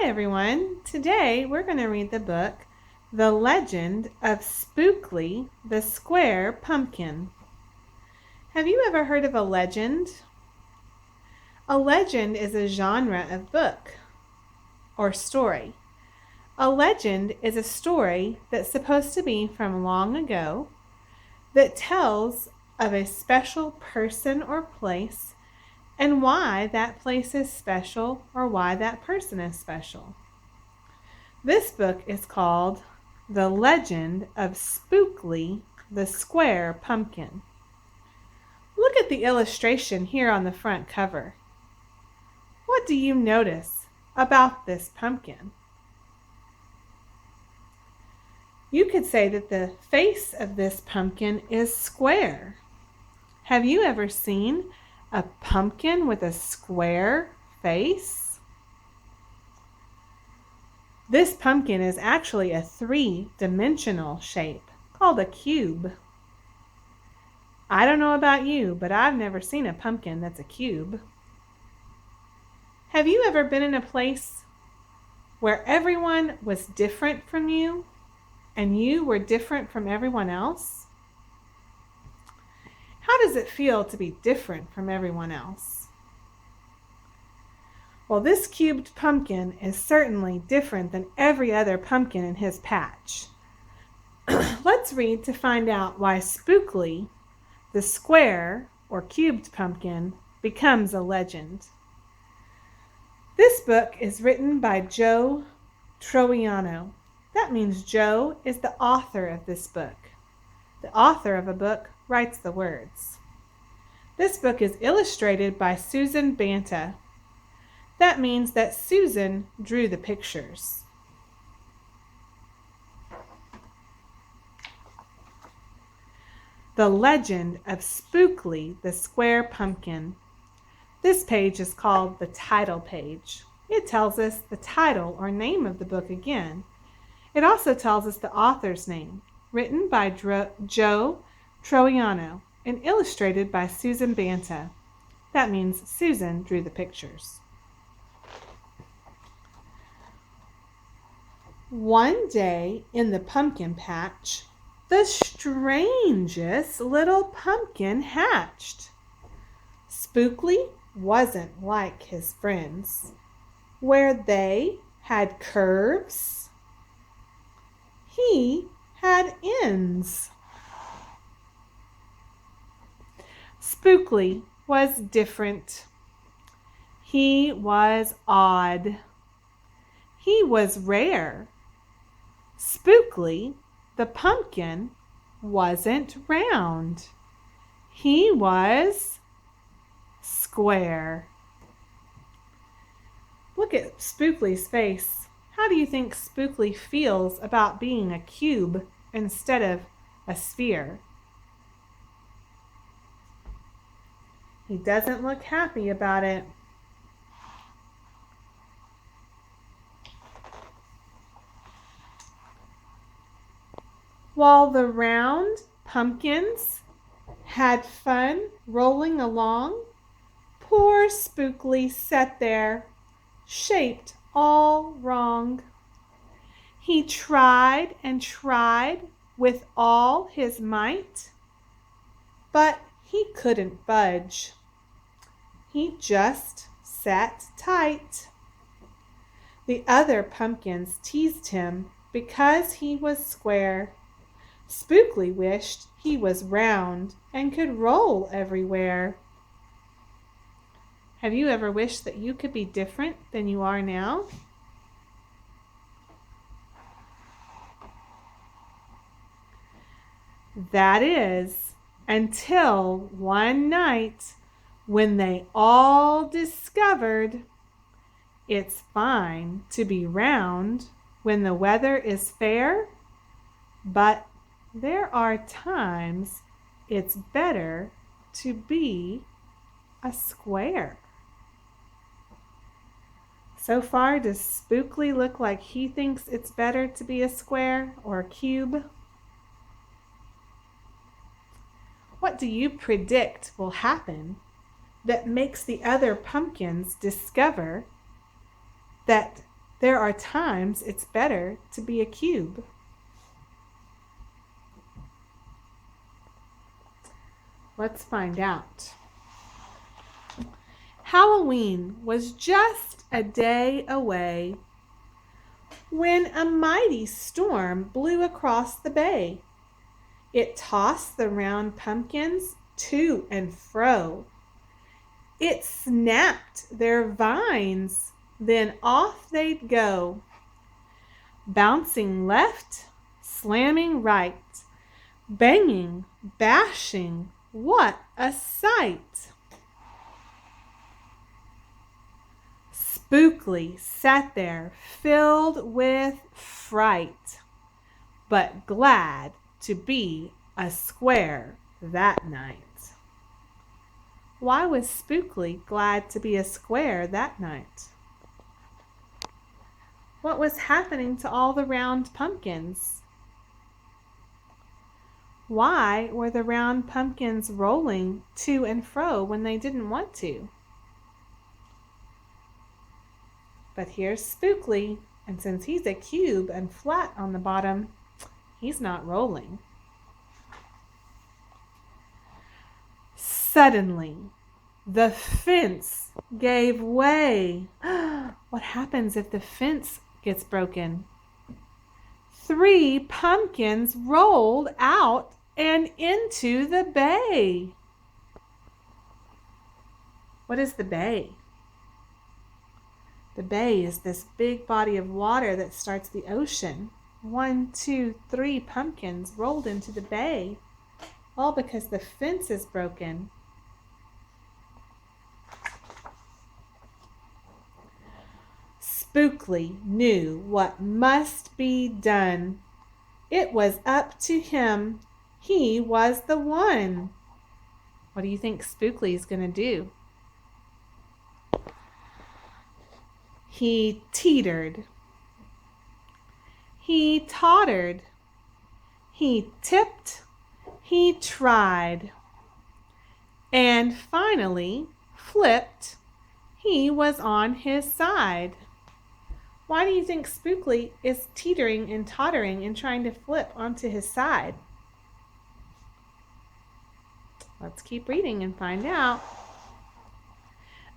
Hi everyone. Today we're going to read the book The Legend of Spookley, the Square Pumpkin. Have you ever heard of a legend? A legend is a genre of book or story. A legend is a story that's supposed to be from long ago that tells of a special person or place and why that place is special or why that person is special. This book is called The Legend of Spookley, the Square Pumpkin. Look at the illustration here on the front cover. What do you notice about this pumpkin? You could say that the face of this pumpkin is square. Have you ever seen a pumpkin with a square face? This pumpkin is actually a three-dimensional shape called a cube. I don't know about you, but I've never seen a pumpkin that's a cube. Have you ever been in a place where everyone was different from you and you were different from everyone else? How does it feel to be different from everyone else? Well, this cubed pumpkin is certainly different than every other pumpkin in his patch. Let's read to find out why Spookley, the square or cubed pumpkin, becomes a legend. This book is written by Joe Troiano. That means Joe is the author of this book. The author of a book writes the words. This book is illustrated by Susan Banta. That means that Susan drew the pictures. The Legend of Spookley, the Square Pumpkin. This page is called the title page. It tells us the title or name of the book again. It also tells us the author's name, written by Joe Troiano and illustrated by Susan Banta. That means Susan drew the pictures. One day in the pumpkin patch, the strangest little pumpkin hatched. Spookley wasn't like his friends, where they had curves. He had ends. Spookley was different. He was odd. He was rare. Spookley, the pumpkin, wasn't round. He was square. Look at Spookley's face. How do you think Spookley feels about being a cube instead of a sphere? He doesn't look happy about it. While the round pumpkins had fun rolling along, poor Spookley sat there, shaped all wrong. He tried and tried with all his might, but he couldn't budge. He just sat tight. The other pumpkins teased him because he was square. Spookley wished he was round and could roll everywhere. Have you ever wished that you could be different than you are now? That is, until one night when they all discovered it's fine to be round when the weather is fair, but there are times it's better to be a square. So far, does Spookley look like he thinks it's better to be a square or a cube? What do you predict will happen that makes the other pumpkins discover that there are times it's better to be a cube. Let's find out. Halloween was just a day away when a mighty storm blew across the bay. It tossed the round pumpkins to and fro. It snapped their vines, then off they'd go, bouncing left, slamming right, banging, bashing. What a sight! Spookley sat there, filled with fright, but glad to be a square that night. Why was Spookley glad to be a square that night? What was happening to all the round pumpkins? Why were the round pumpkins rolling to and fro when they didn't want to? But here's Spookley, and since he's a cube and flat on the bottom, he's not rolling. Suddenly, the fence gave way. What happens if the fence gets broken? 3 pumpkins rolled out and into the bay. What is the bay? The bay is this big body of water that starts the ocean. 1, 2, 3 pumpkins rolled into the bay, all because the fence is broken. Spookley knew what must be done. It was up to him. He was the one. What do you think Spookley is going to do? He teetered. He tottered. He tipped. He tried. And finally flipped. He was on his side. Why do you think Spookley is teetering and tottering and trying to flip onto his side? Let's keep reading and find out.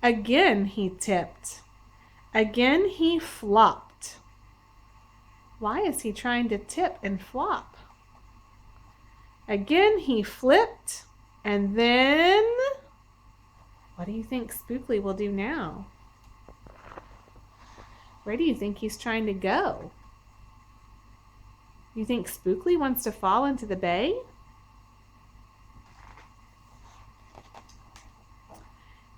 Again he tipped. Again he flopped. Why is he trying to tip and flop? Again he flipped, and then what do you think Spookley will do now? Where do you think he's trying to go? You think Spookley wants to fall into the bay?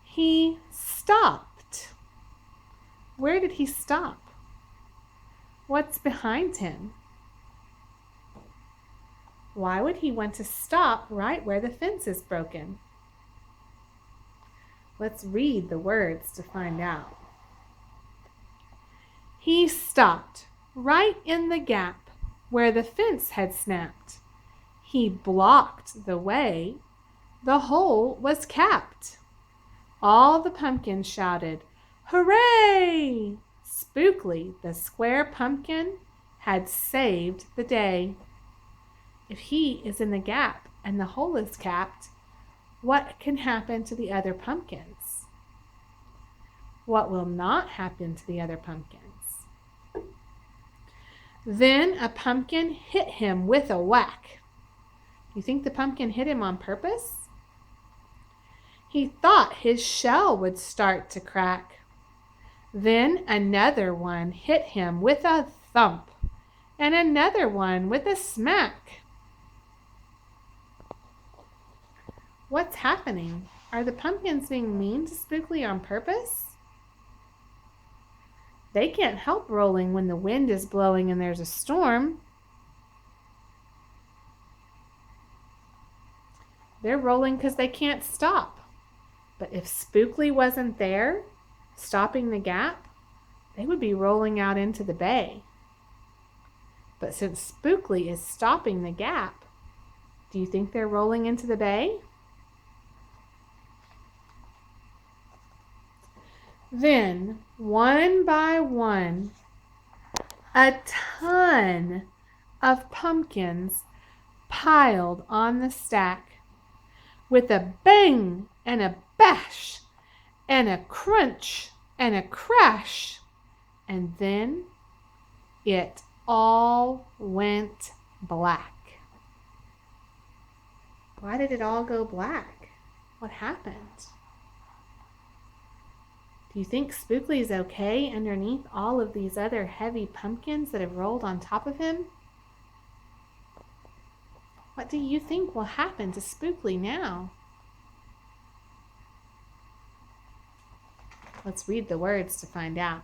He stopped. Where did he stop? What's behind him? Why would he want to stop right where the fence is broken? Let's read the words to find out. He stopped right in the gap where the fence had snapped. He blocked the way. The hole was capped. All the pumpkins shouted, "Hooray!" Spookley, the square pumpkin, had saved the day. If he is in the gap and the hole is capped, what can happen to the other pumpkins? What will not happen to the other pumpkins? Then a pumpkin hit him with a whack. You think the pumpkin hit him on purpose? He thought his shell would start to crack. Then another one hit him with a thump, and another one with a smack. What's happening? Are the pumpkins being mean to Spookley on purpose? They can't help rolling when the wind is blowing and there's a storm. They're rolling because they can't stop. But if Spookley wasn't there, stopping the gap, they would be rolling out into the bay. But since Spookley is stopping the gap, do you think they're rolling into the bay? Then, one by one, A ton of pumpkins piled on the stack with a bang and a bash and a crunch and a crash, and then it all went black. Why did it all go black? What happened? Do you think Spookley's okay underneath all of these other heavy pumpkins that have rolled on top of him? What do you think will happen to Spookley now? Let's read the words to find out.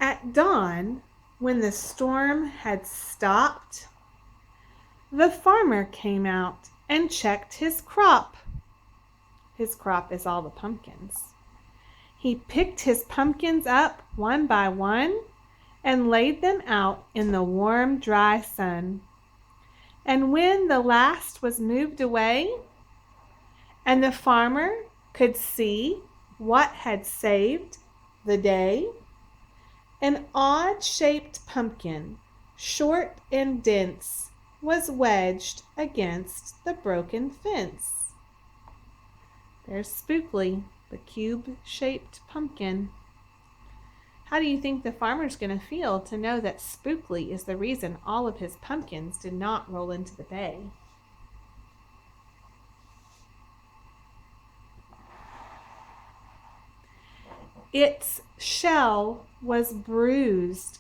At dawn, when the storm had stopped, the farmer came out and checked his crop. His crop is all the pumpkins. He picked his pumpkins up one by one and laid them out in the warm, dry sun. And when the last was moved away and the farmer could see what had saved the day, an odd-shaped pumpkin, short and dense, was wedged against the broken fence. There's Spookley, the cube-shaped pumpkin. How do you think the farmer's going to feel to know that Spookley is the reason all of his pumpkins did not roll into the bay? Its shell was bruised.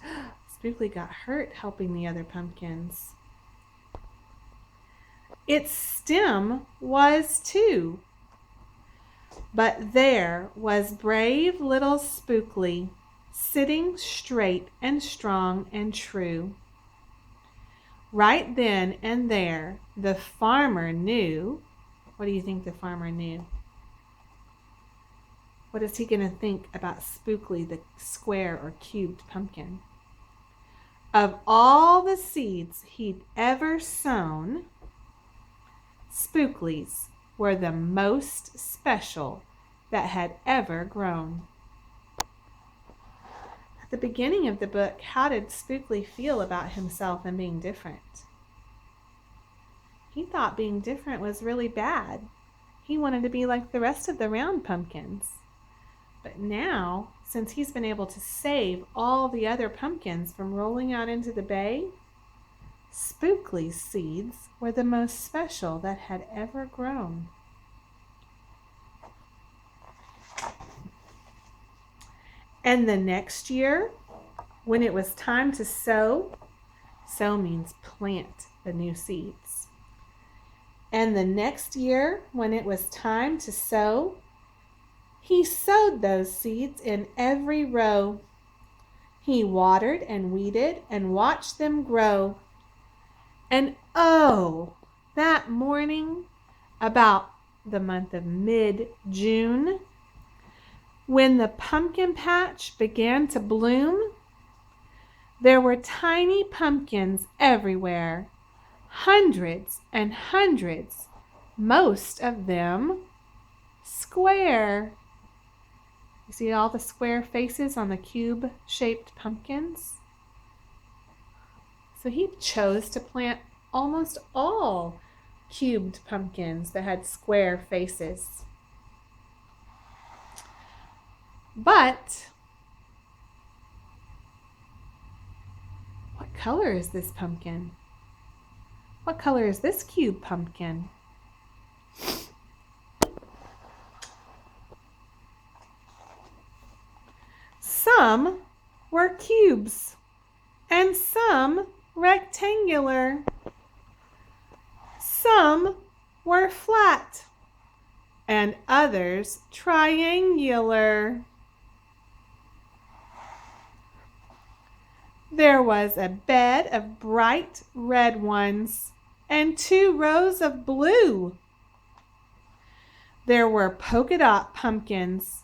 Spookley got hurt helping the other pumpkins. Its stem was too. But there was brave little Spookley, sitting straight and strong and true. Right then and there, the farmer knew. What do you think the farmer knew? What is he going to think about Spookley, the square or cubed pumpkin? Of all the seeds he'd ever sown, Spookley's were the most special that had ever grown. At the beginning of the book, how did Spookley feel about himself and being different? He thought being different was really bad. He wanted to be like the rest of the round pumpkins. But now, since he's been able to save all the other pumpkins from rolling out into the bay, Spookley's seeds were the most special that had ever grown. And the next year, when it was time to sow means plant the new seeds. And the next year, when it was time to sow, he sowed those seeds in every row. He watered and weeded and watched them grow. And oh, that morning, about the month of mid-June, when the pumpkin patch began to bloom, there were tiny pumpkins everywhere, hundreds and hundreds, most of them square. You see all the square faces on the cube-shaped pumpkins? So he chose to plant almost all cubed pumpkins that had square faces. But what color is this pumpkin? What color is this cube pumpkin? Some were cubes and some rectangular. Some were flat and others triangular. There was a bed of bright red ones and 2 rows of blue. There were polka dot pumpkins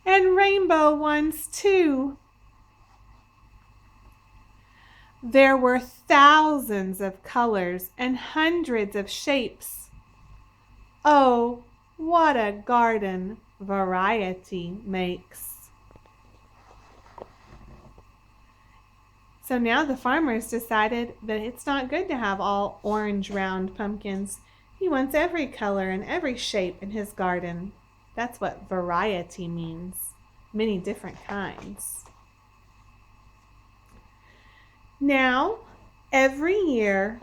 and rainbow ones too. There were thousands of colors and hundreds of shapes. Oh, what a garden variety makes. So now the farmer's decided that it's not good to have all orange round pumpkins. He wants every color and every shape in his garden. That's what variety means, many different kinds. Now, every year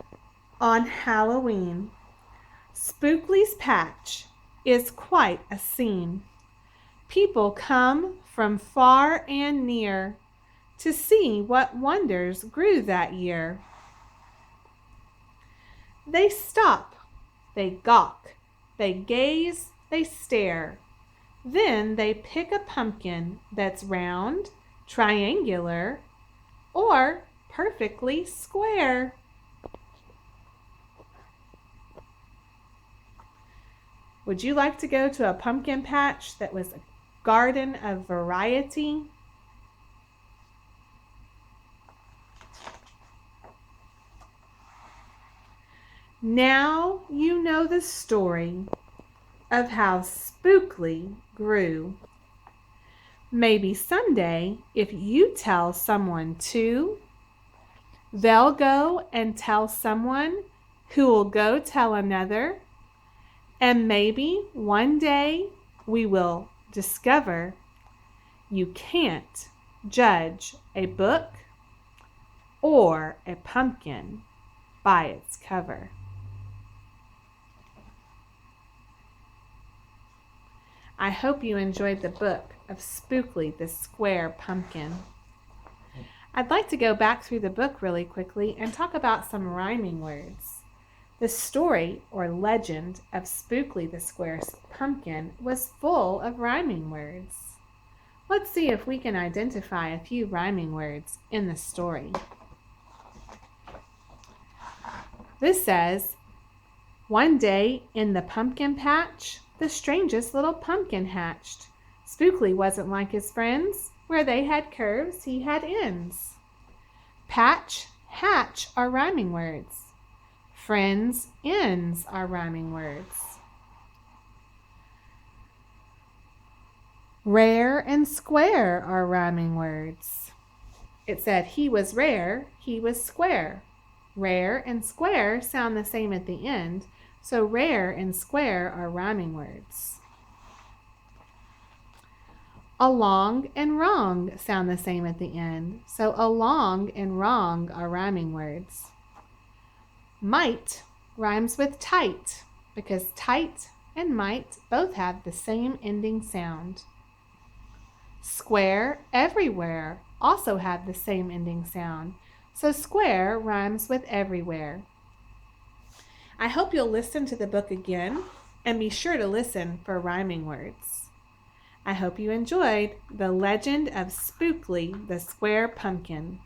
on Halloween, Spookley's patch is quite a scene. People come from far and near to see what wonders grew that year. They stop, they gawk, they gaze, they stare. Then they pick a pumpkin that's round, triangular, or perfectly square. Would you like to go to a pumpkin patch that was a garden of variety? Now you know the story of how Spookley grew. Maybe someday, if you tell someone too, they'll go and tell someone who will go tell another, and maybe one day we will discover you can't judge a book or a pumpkin by its cover. I hope you enjoyed the book of Spookley the Square Pumpkin. I'd like to go back through the book really quickly and talk about some rhyming words. The story or legend of Spookley the Square Pumpkin was full of rhyming words. Let's see if we can identify a few rhyming words in the story. This says, one day in the pumpkin patch, the strangest little pumpkin hatched. Spookley wasn't like his friends. Where they had curves, he had ends. Patch, hatch are rhyming words. Friends, ends are rhyming words. Rare and square are rhyming words. It said he was rare, he was square. Rare and square sound the same at the end, so rare and square are rhyming words. Along and wrong sound the same at the end, so along and wrong are rhyming words. Might rhymes with tight because tight and might both have the same ending sound. Square, everywhere also have the same ending sound, so square rhymes with everywhere. I hope you'll listen to the book again and be sure to listen for rhyming words. I hope you enjoyed The Legend of Spookley the Square Pumpkin.